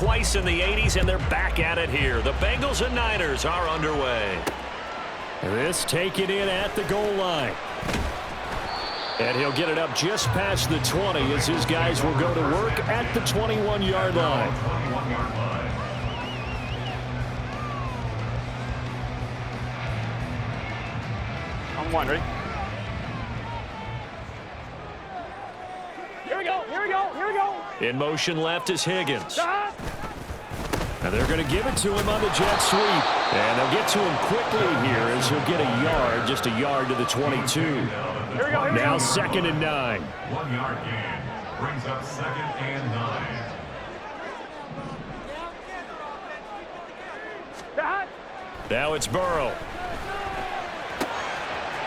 twice in the 80s, and they're back at it here. The Bengals and Niners are underway. This taken in at the goal line. And he'll get it up just past the 20 as his guys will go to work at the 21-yard line. On one, ready? Here we go, here we go, here we go. In motion left is Higgins. And they're going to give it to him on the jet sweep. And they'll get to him quickly here as he'll get a yard, just a yard to the 22. Here we go, now 2nd and 9. 1 yard gain brings up 2nd and 9. Now it's Burrow.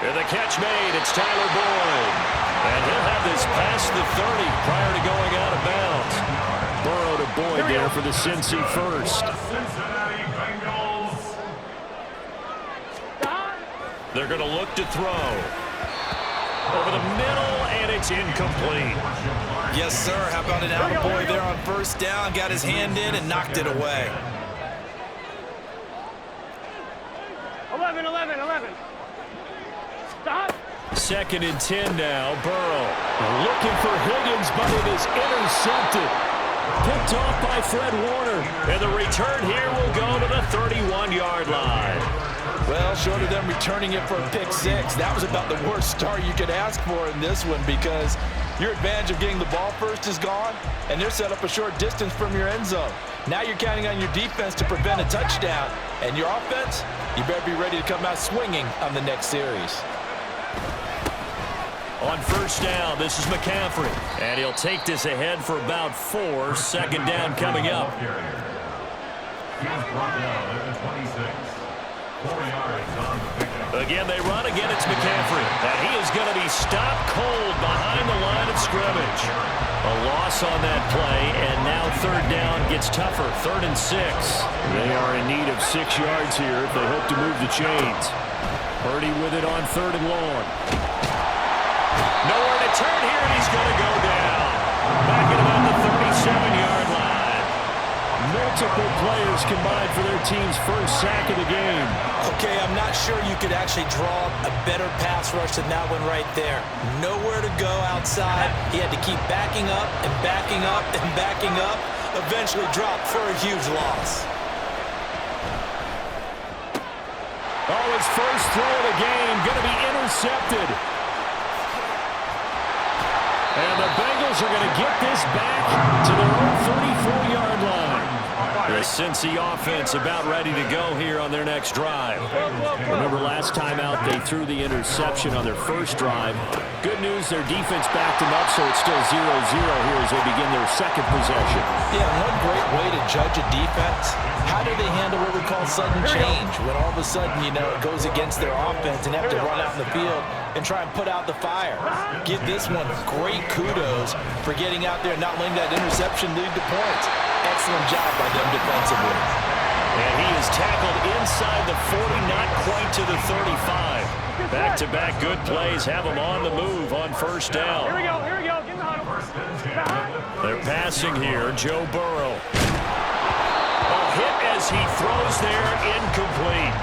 And the catch made. It's Tyler Boyd. And he'll have this past the 30 prior to going out of bounds. Burrow to Boyd there for the Cincy first. Cincinnati Bengals. They're going to look to throw. Over the middle, and it's incomplete. Yes, sir. How about an attaboy there on first down? Got his hand in and knocked it away. 11. Stop. 2nd and 10 now. Burrow looking for Higgins, but it is intercepted. Picked off by Fred Warner. And the return here will go to the 31-yard line. Well, short of them returning it for a pick six, that was about the worst start you could ask for in this one because your advantage of getting the ball first is gone, and they're set up a short distance from your end zone. Now you're counting on your defense to prevent a touchdown, and your offense, you better be ready to come out swinging on the next series. On first down, this is McCaffrey. And he'll take this ahead for about 4. 2nd down coming up. He was brought down at the 26. 4 yards on the pickup. Again, they run. Again, it's McCaffrey. And he is going to be stopped cold behind the line of scrimmage. A loss on that play, and now 3rd down gets tougher. 3rd and 6. They are in need of 6 yards here if they hope to move the chains. Purdy with it on 3rd and long. Nowhere to turn here, and he's going to go down. Back at about the 37-yard line. Multiple players combined for their team's first sack of the game. Okay, I'm not sure you could actually draw a better pass rush than that one right there. Nowhere to go outside. He had to keep backing up and backing up and backing up. Eventually dropped for a huge loss. Oh, his first throw of the game going to be intercepted. And the Bengals are going to get this back to their own 34-yard line. The Cincy offense about ready to go here on their next drive. Remember last time out they threw the interception on their first drive. Good news, their defense backed them up, so it's still 0-0 here as they begin their second possession. Yeah, one great way to judge a defense, how do they handle what we call sudden change? When all of a sudden, you know, it goes against their offense and have to run out in the field and try and put out the fire. Give this one great kudos for getting out there and not letting that interception lead to points. Excellent job by them defensively. And he is tackled inside the 40, not quite to the 35. Back-to-back good plays have him on the move on first down. Here we go, get in the huddle. They're passing here, Joe Burrow. A hit as he throws there, incomplete.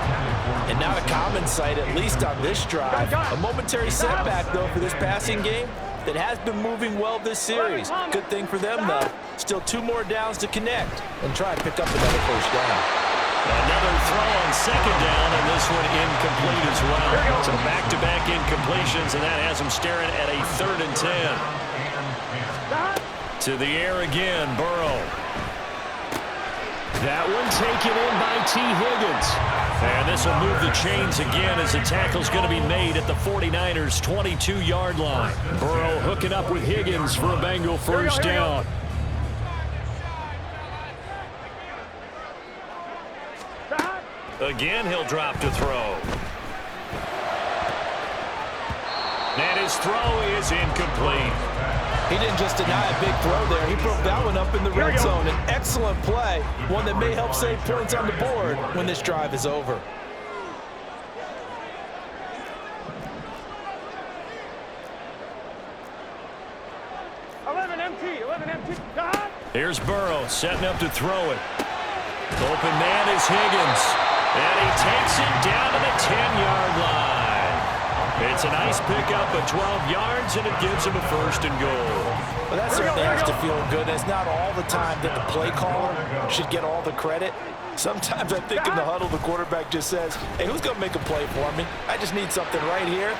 And not a common sight, at least on this drive. A momentary setback, though, for this passing game that has been moving well this series. Good thing for them, though. Still 2 more downs to connect and try and pick up another first down. Another throw on 2nd down, and this one incomplete as well. So back-to-back incompletions, and that has him staring at a 3rd and 10. To the air again, Burrow. That one taken in by T. Higgins. And this will move the chains again as the tackle's going to be made at the 49ers' 22-yard line. Burrow hooking up with Higgins for a Bengal first down. Again, he'll drop to throw. And his throw is incomplete. He didn't just deny a big throw there. He broke that one up in the red zone. An excellent play, one that may help save points on the board when this drive is over. Here's Burrow setting up to throw it. Open man is Higgins. And he takes it down to the 10-yard line. It's a nice pickup of 12 yards, and it gives him a 1st and goal. Well, that certainly has to feel good. It's not all the time that the play caller should get all the credit. Sometimes I think in the huddle, the quarterback just says, hey, who's going to make a play for me? I just need something right here.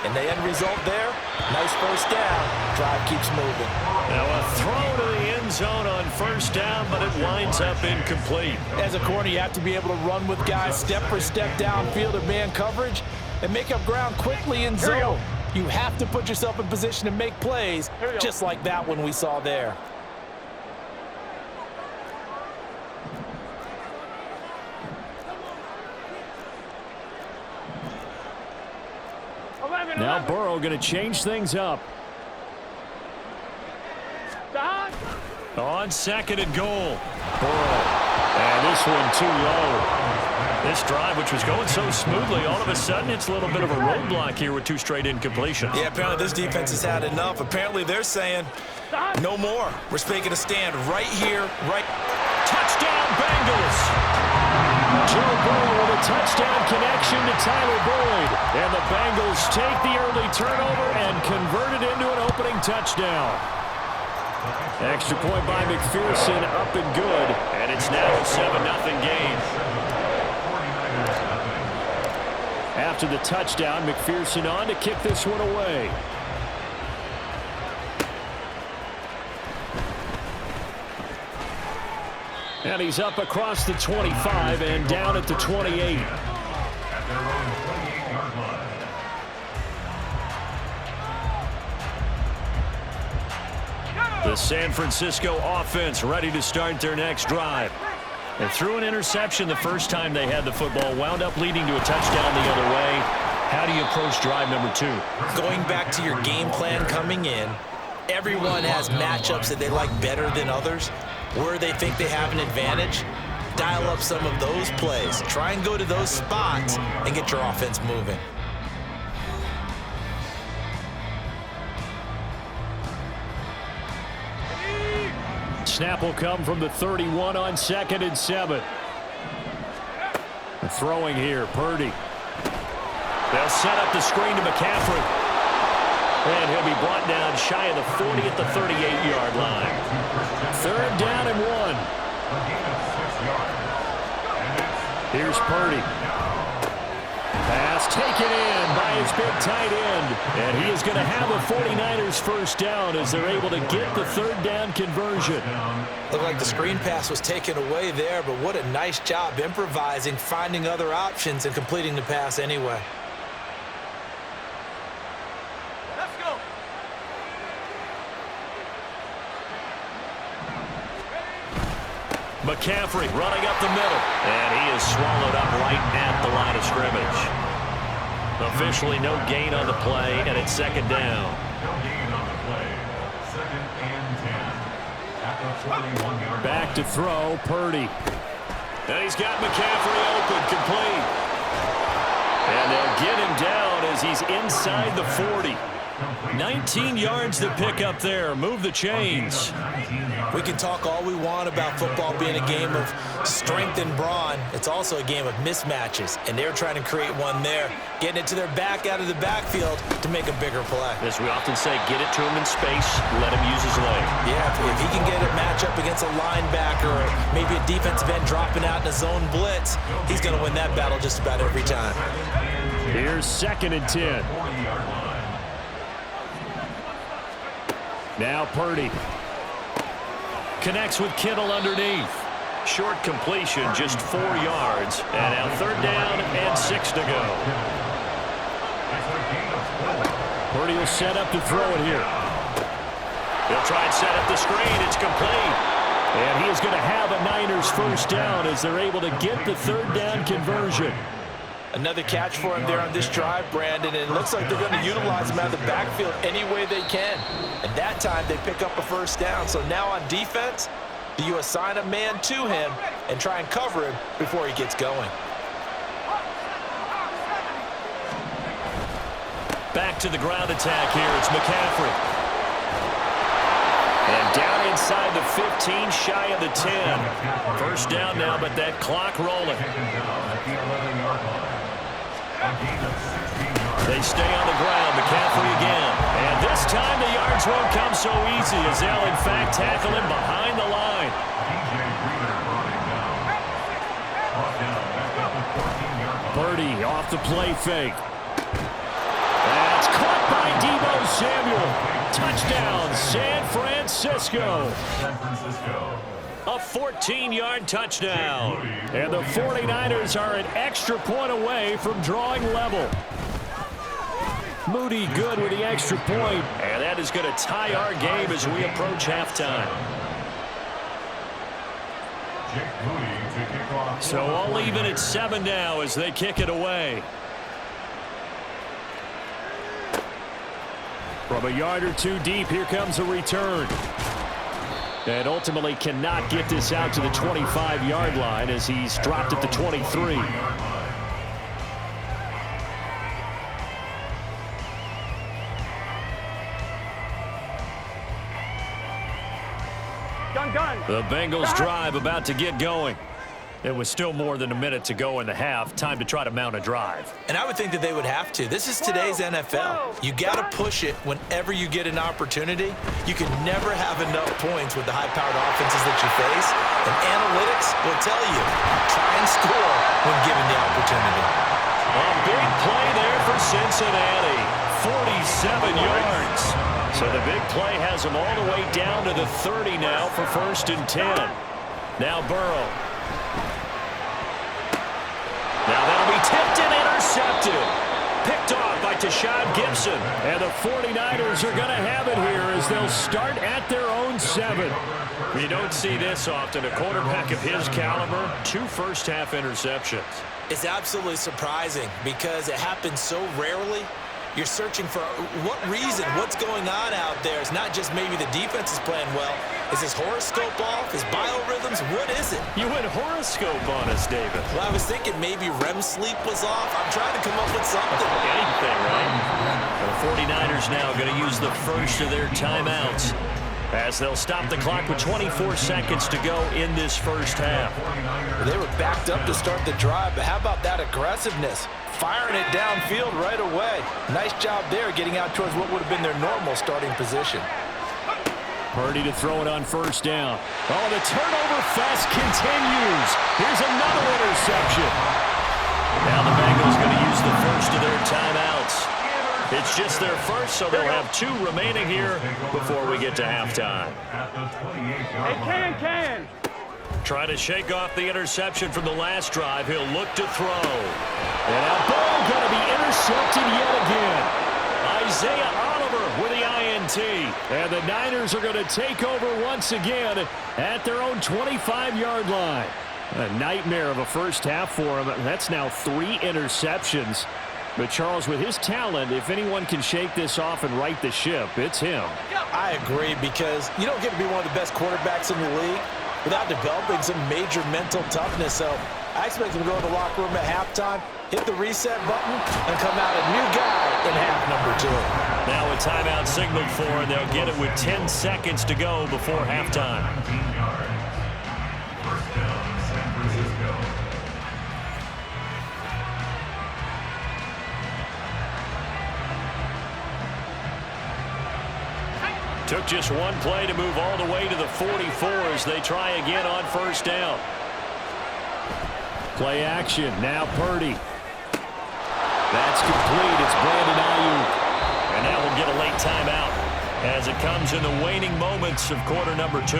And the end result there, nice 1st down. Drive keeps moving. Now a throw to the end zone on 1st down, but it winds up incomplete. As a corner, you have to be able to run with guys step for step downfield of man coverage and make up ground quickly in zone. You have to put yourself in position to make plays, just like that one we saw there. Now Burrow going to change things up. On 2nd and goal. Burrow. And this one too low. This drive, which was going so smoothly, all of a sudden it's a little bit of a roadblock here with 2 straight incompletions. Yeah, apparently this defense has had enough. Apparently they're saying no more. We're making a stand right here, right. Touchdown Bengals. Joe Burrow with a touchdown connection to Tyler Boyd. And the Bengals take the early turnover and convert it into an opening touchdown. Extra point by McPherson, up and good. And it's now a 7-0 game. After the touchdown, McPherson on to kick this one away. And he's up across the 25 and down at the 28. The San Francisco offense ready to start their next drive. And threw an interception the first time they had the football, wound up leading to a touchdown the other way. How do you approach drive number 2? Going back to your game plan coming in, everyone has matchups that they like better than others. Where they think they have an advantage, dial up some of those plays. Try and go to those spots and get your offense moving. Snap will come from the 31 on 2nd and 7. Throwing here, Purdy. They'll set up the screen to McCaffrey. And he'll be brought down shy of the 40 at the 38-yard line. 3rd down and 1. Here's Purdy. Pass taken in by his big tight end. And he is going to have a 49ers 1st down as they're able to get the 3rd down conversion. Looked like the screen pass was taken away there, but what a nice job improvising, finding other options, and completing the pass anyway. McCaffrey running up the middle. And he is swallowed up right at the line of scrimmage. Officially no gain on the play, and it's 2nd down. No gain on the play. 2nd and 10. At the 41-yard line. Back to throw, Purdy. And he's got McCaffrey open, complete. And they'll get him down as he's inside the 40. 19 yards to pick up there. Move the chains. We can talk all we want about football being a game of strength and brawn. It's also a game of mismatches, and they're trying to create one there, getting it to their back out of the backfield to make a bigger play. As we often say, get it to him in space, let him use his leg. Yeah, if he can get a matchup against a linebacker or maybe a defensive end dropping out in a zone blitz, he's going to win that battle just about every time. Here's 2nd and 10. Now Purdy. Connects with Kittle underneath. Short completion, just 4 yards. And now 3rd down and 6 to go. Purdy will set up to throw it here. He'll try and set up the screen. It's complete. And he is going to have a Niners 1st down as they're able to get the 3rd down conversion. Another catch for him there on this drive, Brandon, and it looks like they're going to utilize him out of the backfield any way they can. And that time they pick up a 1st down. So now on defense, do you assign a man to him and try and cover him before he gets going? Back to the ground attack here. It's McCaffrey. And down inside the 15, shy of the 10. First down now, but that clock rolling. They stay on the ground. McCaffrey again. And this time the yards won't come so easy as they'll, in fact, tackle him behind the line. Purdy off the play fake. That's caught by Deebo Samuel. Touchdown, San Francisco. A 14-yard touchdown. And the 49ers are an extra point away from drawing level. Moody good with the extra point. And that is going to tie our game as we approach halftime. So all even at 7 now as they kick it away. From a yard or two deep, here comes a return. And ultimately cannot get this out to the 25-yard line as he's dropped at the 23. The Bengals drive about to get going. It was still more than a minute to go in the half. Time to try to mount a drive. And I would think that they would have to. This is today's NFL. You got to push it whenever you get an opportunity. You can never have enough points with the high-powered offenses that you face. And analytics will tell you, try and score when given the opportunity. A big play there for Cincinnati. 47 yards. So the big play has them all the way down to the 30 now for 1st and 10. Now Burrow. Now that'll be tipped and intercepted. Picked off by Tashad Gibson. And the 49ers are going to have it here as they'll start at their own 7. You don't see this often. A quarterback of his caliber, 2 first-half interceptions. It's absolutely surprising because it happens so rarely. You're searching for what reason, what's going on out there. It's not just maybe the defense is playing well. Is his horoscope off? His biorhythms? What is it? You went horoscope on us, David. Well, I was thinking maybe REM sleep was off. I'm trying to come up with something. Anything, right? The 49ers now going to use the first of their timeouts as they'll stop the clock with 24 seconds to go in this first half. They were backed up to start the drive, but how about that aggressiveness? Firing it downfield right away. Nice job there getting out towards what would have been their normal starting position. Purdy to throw it on 1st down. Oh, the turnover fest continues. Here's another interception. Now the Bengals going to use the first of their timeouts. It's just their first, so they'll have 2 remaining here before we get to halftime. Hey, Can. Trying to shake off the interception from the last drive. He'll look to throw. And that ball going to be intercepted yet again. Isaiah Oliver with the INT. And the Niners are going to take over once again at their own 25-yard line. A nightmare of a first half for him. That's now 3 interceptions. But Charles, with his talent, if anyone can shake this off and right the ship, it's him. I agree, because you don't get to be one of the best quarterbacks in the league without developing some major mental toughness. So I expect him to go to the locker room at halftime, hit the reset button, and come out a new guy in half number 2. Now a timeout signaled for, and they'll get it with 10 seconds to go before halftime. Took just one play to move all the way to the 44 as they try again on 1st down. Play action. Now Purdy. That's complete. It's Brandon Ayuk. And now we'll get a late timeout as it comes in the waning moments of quarter number 2.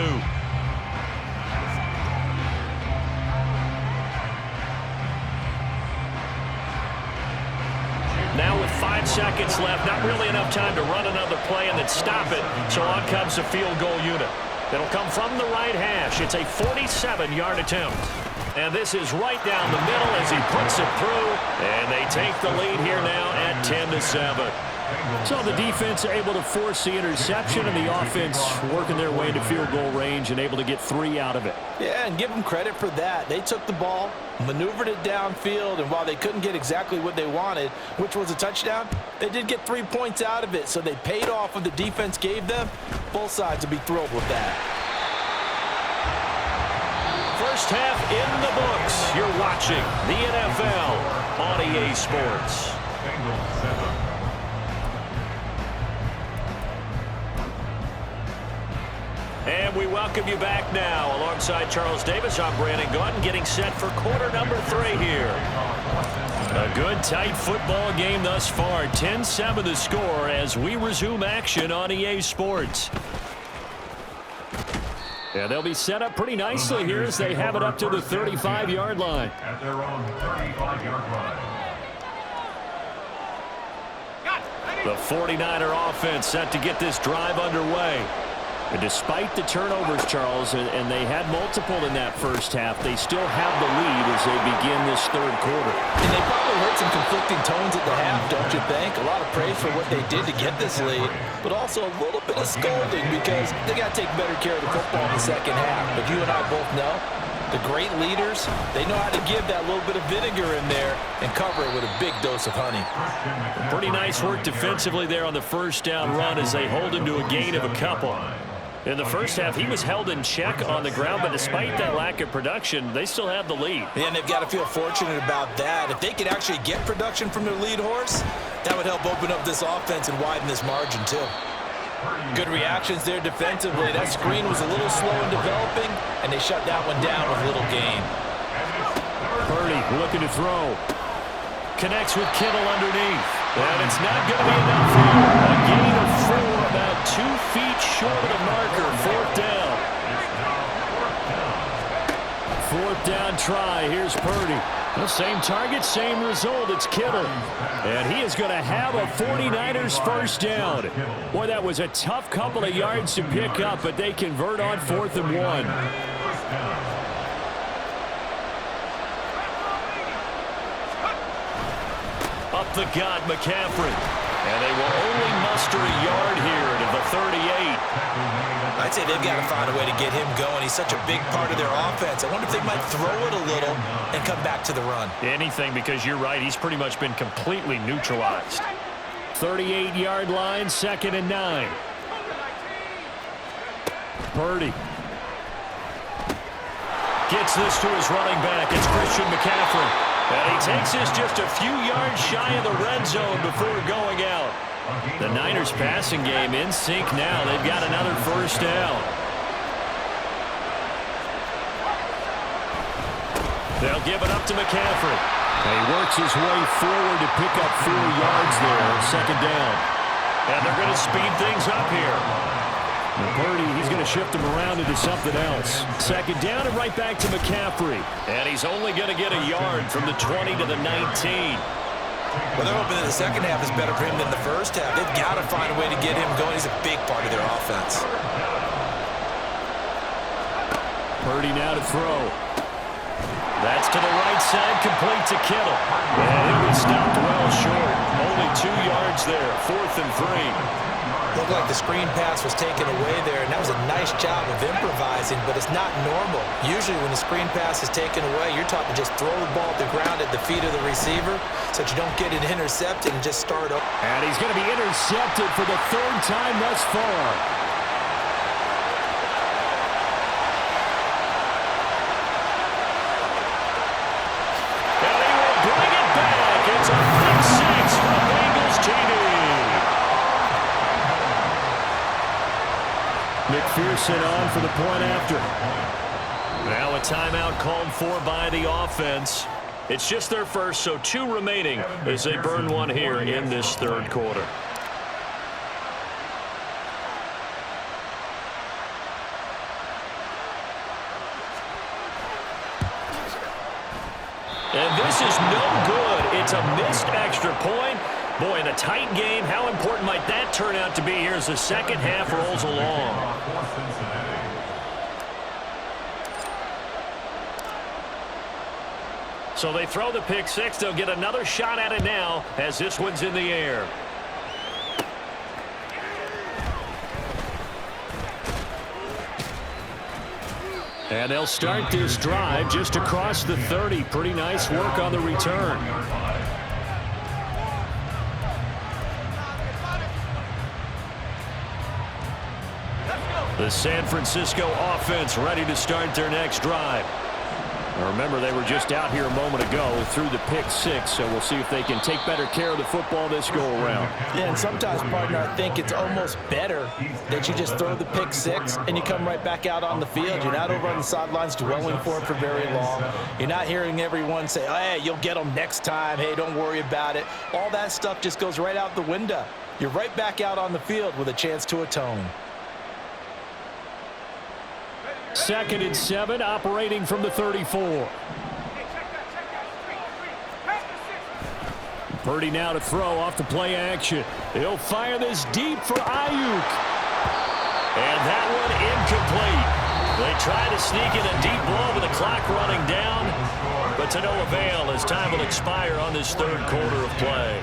Now with 5 seconds left, not really enough time to run another play and then stop it. So on comes the field goal unit. It'll come from the right hash. It's a 47-yard attempt. And this is right down the middle as he puts it through. And they take the lead here now at 10-7. So the defense able to force the interception, and the offense working their way into field goal range and able to get 3 out of it. Yeah, and give them credit for that. They took the ball, maneuvered it downfield, and while they couldn't get exactly what they wanted, which was a touchdown, they did get 3 points out of it. So they paid off what the defense gave them, both sides will be thrilled with that. First half in the books. You're watching the NFL on EA Sports. Bengals 7. And we welcome you back now. Alongside Charles Davis, I'm Brandon Gaudin, getting set for quarter number 3 here. A good, tight football game thus far. 10-7 the score as we resume action on EA Sports. Yeah, they'll be set up pretty nicely here as they have it up to the 35-yard line. At their own 35-yard line. The 49er offense set to get this drive underway. And despite the turnovers, Charles, and they had multiple in that first half, they still have the lead as they begin this third quarter. And they probably heard some conflicting tones at the half, don't you think? A lot of praise for what they did to get this lead, but also a little bit of scolding because they got to take better care of the football in the second half. But you and I both know the great leaders, they know how to give that little bit of vinegar in there and cover it with a big dose of honey. Pretty nice work defensively there on the first down run as they hold him to a gain of a couple. In the first half, he was held in check on the ground, but despite that lack of production, they still have the lead. And they've got to feel fortunate about that. If they could actually get production from their lead horse, that would help open up this offense and widen this margin too. Good reactions there defensively. That screen was a little slow in developing, and they shut that one down with little gain. Purdy looking to throw. Connects with Kittle underneath. And it's not going to be enough here. A gain of 4, about 2 feet short of the marker. Fourth down. Fourth down try. Here's Purdy. The same target, same result. It's Kittle. And he is going to have a 49ers first down. Boy, that was a tough couple of yards to pick up, but they convert on 4th and 1. Up the gut, McCaffrey. And they will only muster a yard here to the 38. I'd say they've got to find a way to get him going. He's such a big part of their offense. I wonder if they might throw it a little and come back to the run. Anything, because you're right. He's pretty much been completely neutralized. 38-yard line, 2nd and 9. Purdy. Gets this to his running back. It's Christian McCaffrey. And he takes this just a few yards shy of the red zone before going out. The Niners passing game in sync now. They've got another first down. They'll give it up to McCaffrey. And he works his way forward to pick up 4 yards there on 2nd down. And they're going to speed things up here. Purdy, he's going to shift him around into something else. 2nd down and right back to McCaffrey. And he's only going to get a yard from the 20 to the 19. Well, they're hoping that the second half is better for him than the first half. They've got to find a way to get him going. He's a big part of their offense. Purdy now to throw. That's to the right side, complete to Kittle. And it was stopped well short. Only 2 yards there, 4th and 3. Looked like the screen pass was taken away there, and that was a nice job of improvising, but it's not normal. Usually when the screen pass is taken away, you're taught to just throw the ball at the ground at the feet of the receiver so that you don't get it intercepted and just start over. And he's going to be intercepted for the 3rd time thus far. And he will bring it back. It's a pick 6 for the Bengals TD. McPherson on for the point after. Now a timeout called for by the offense. It's just their first, so 2 remaining as they burn one here in this 3rd quarter. And this is no good. It's a missed extra point. Boy, in a tight game, how important might that turn out to be here as the second half rolls along? So they throw the pick 6. They'll get another shot at it now as this one's in the air. And they'll start this drive just across the 30. Pretty nice work on the return. The San Francisco offense ready to start their next drive. Now remember, they were just out here a moment ago through the pick six, so we'll see if they can take better care of the football this go-around. Yeah, and sometimes, partner, I think it's almost better that you just throw the pick six and you come right back out on the field. You're not over on the sidelines dwelling for it for very long. You're not hearing everyone say, hey, you'll get them next time. Hey, don't worry about it. All that stuff just goes right out the window. You're right back out on the field with a chance to atone. 2nd and 7, operating from the 34. Purdy now to throw off the play action. He'll fire this deep for Ayuk. And that one incomplete. They try to sneak in a deep ball with the clock running down, but to no avail as time will expire on this third quarter of play.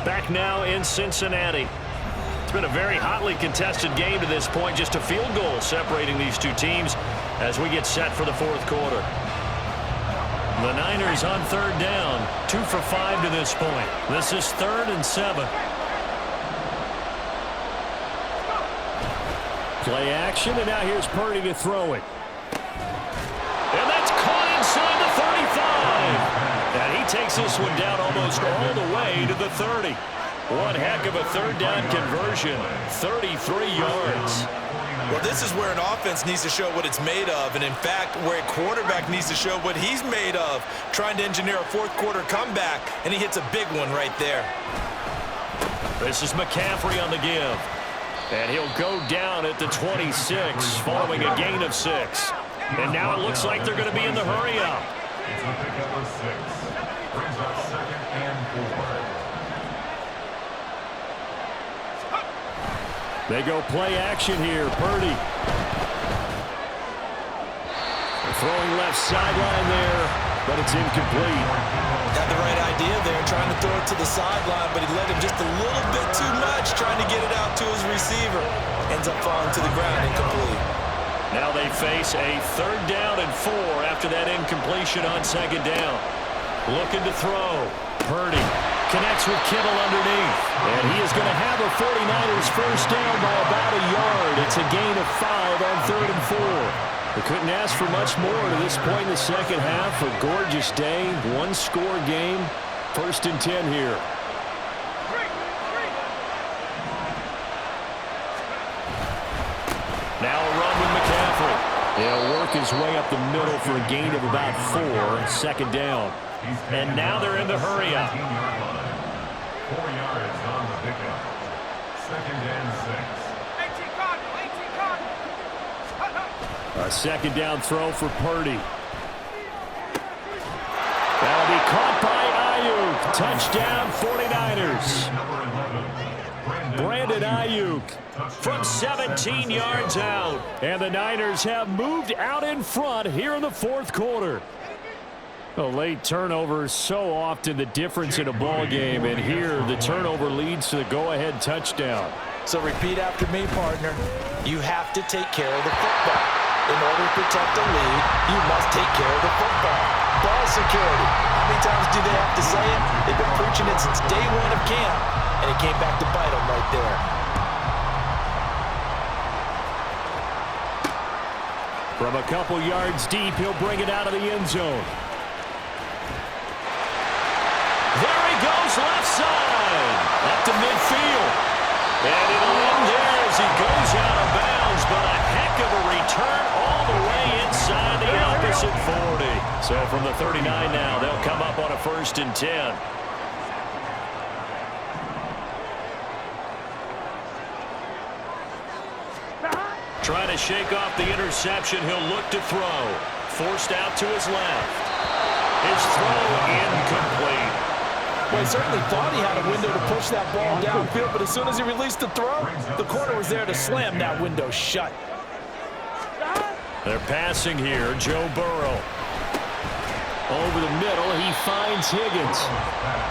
Back now in Cincinnati. It's been a very hotly contested game to this point. Just a field goal separating these two teams as we get set for the fourth quarter. The Niners on 3rd down. 2 for 5 to this point. This is 3rd and 7. Play action, and now here's Purdy to throw it. And that's caught inside the 35. And he takes this one down almost all the way to the 30. One heck of a 3rd down conversion, 33 yards. Well, this is where an offense needs to show what it's made of, and in fact, where a quarterback needs to show what he's made of, trying to engineer a fourth quarter comeback, and he hits a big one right there. This is McCaffrey on the give, and he'll go down at the 26 following a gain of 6. And now it looks like they're going to be in the hurry-up. It's a pickup of 6. Brings up 2nd and 4. They go play action here. Purdy. Throwing left sideline there, but it's incomplete. Got the right idea there, trying to throw it to the sideline, but he led him just a little bit too much, trying to get it out to his receiver. Ends up falling to the ground, incomplete. Now they face a 3rd down and 4 after that incompletion on 2nd down. Looking to throw. Purdy connects with Kittle underneath. And he is going to have a 49ers first down by about a yard. It's a gain of 5 on 3rd and 4. We couldn't ask for much more to this point in the second half. A gorgeous day, one-score game. 1st and 10 here. Now a run with McCaffrey. He'll work his way up the middle for a gain of about 4. 2nd down. And now they're in the hurry-up. 4 yards on the pickup. 2nd and 6. A 2nd down throw for Purdy. That'll be caught by Ayuk. Touchdown 49ers. Brandon Ayuk from 17 yards out. And the Niners have moved out in front here in the fourth quarter. A late turnover is so often the difference in a ball game, and here the turnover leads to the go-ahead touchdown. So repeat after me, partner. You have to take care of the football. In order to protect the lead, you must take care of the football. Ball security. How many times do they have to say it? They've been preaching it since day 1 of camp, and it came back to bite them right there. From a couple yards deep, he'll bring it out of the end zone. There he goes, left side, up to midfield. And it'll end there as he goes out of bounds, but a heck of a return all the way inside the opposite 40. So from the 39 now, they'll come up on a 1st and 10. Trying to shake off the interception, he'll look to throw. Forced out to his left. His throw incomplete. Well, he certainly thought he had a window to push that ball downfield, but as soon as he released the throw, the corner was there to slam that window shut. They're passing here. Joe Burrow. Over the middle, he finds Higgins.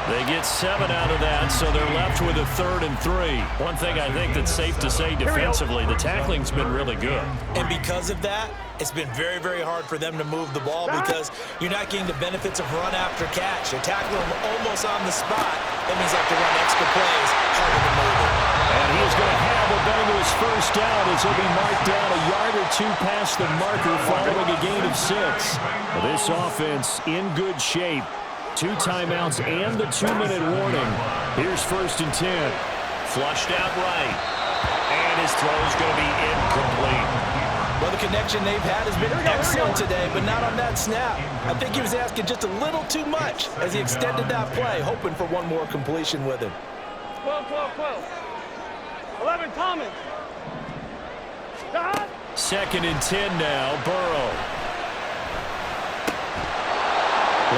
They get 7 out of that, so they're left with a 3rd and 3. One thing I think that's safe to say defensively, the tackling's been really good. And because of that, it's been very, very hard for them to move the ball because you're not getting the benefits of run after catch. You're tackling them almost on the spot. That means they have to run extra plays, harder to move it. And he's going to have Bengals first down as he'll be marked down a yard or two past the marker following a gain of 6. This offense in good shape. 2 timeouts and the 2-minute warning. Here's 1st and 10. Flushed out right. And his throw is going to be incomplete. Well, the connection they've had has been excellent today, but not on that snap. I think he was asking just a little too much as he extended that play, hoping for one more completion with him. 12, 12, 12. 11, Thomas. God. 2nd and 10 now, Burrow.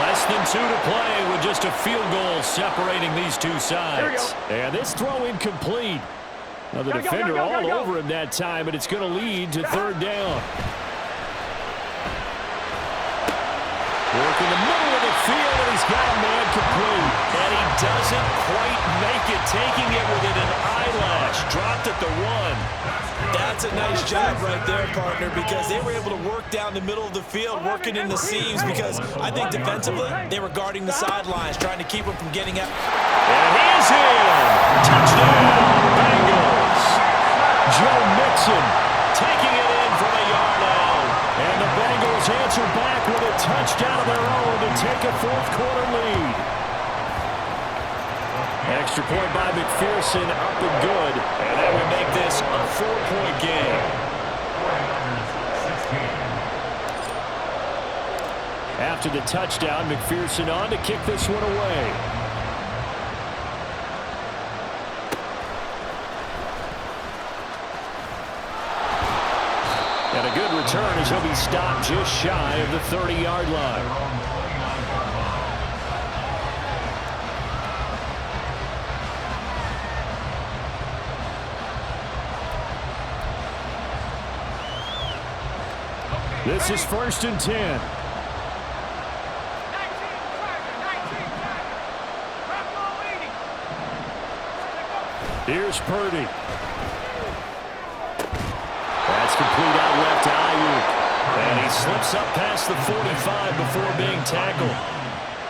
Less than 2 to play with just a field goal separating these two sides. And this throw incomplete. Now the defender all over him that time, but it's going to lead to 3rd down. Work in the middle of the field, and he's got a man complete. And he doesn't quite make it, taking it within an eyelash. Dropped at the 1. That's a nice job right there, partner, because they were able to work down the middle of the field, working in the seams, because I think defensively they were guarding the sidelines, trying to keep them from getting out. And he's in. Touchdown, Bengals. Joe Mixon Taking it in from a yard out. and the Bengals answer back with a touchdown of their own to take a 4th-quarter lead. Extra point by McPherson, up and good. And that would make this a 4-point game. After the touchdown, McPherson on to kick this one away. And a good return as he'll be stopped just shy of the 30-yard line. This is 1st and 10. Here's Purdy. That's complete out left to Ayuk. And he slips up past the 45 before being tackled.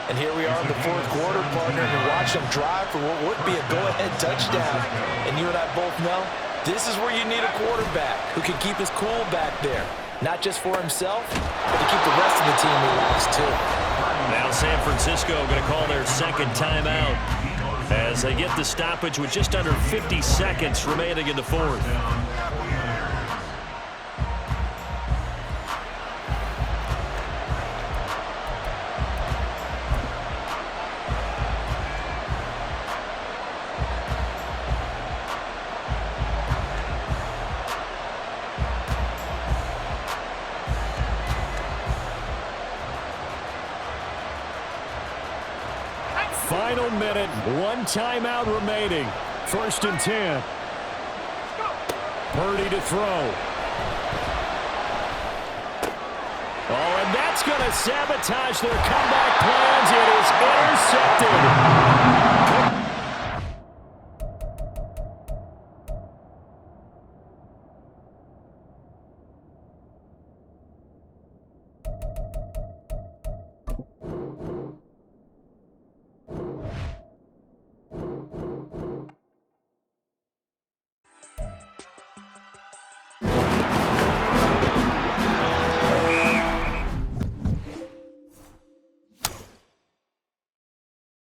And here we are in the 4th quarter, partner, and watch them drive for what would be a go-ahead touchdown. And you and I both know this is where you need a quarterback who can keep his cool back there. Not just for himself, but to keep the rest of the team relaxed, too. Now San Francisco going to call their 2nd timeout as they get the stoppage with just under 50 seconds remaining in the 4th. Final minute, 1 timeout remaining. 1st and 10. Purdy to throw. Oh, and that's going to sabotage their comeback plans. It is intercepted.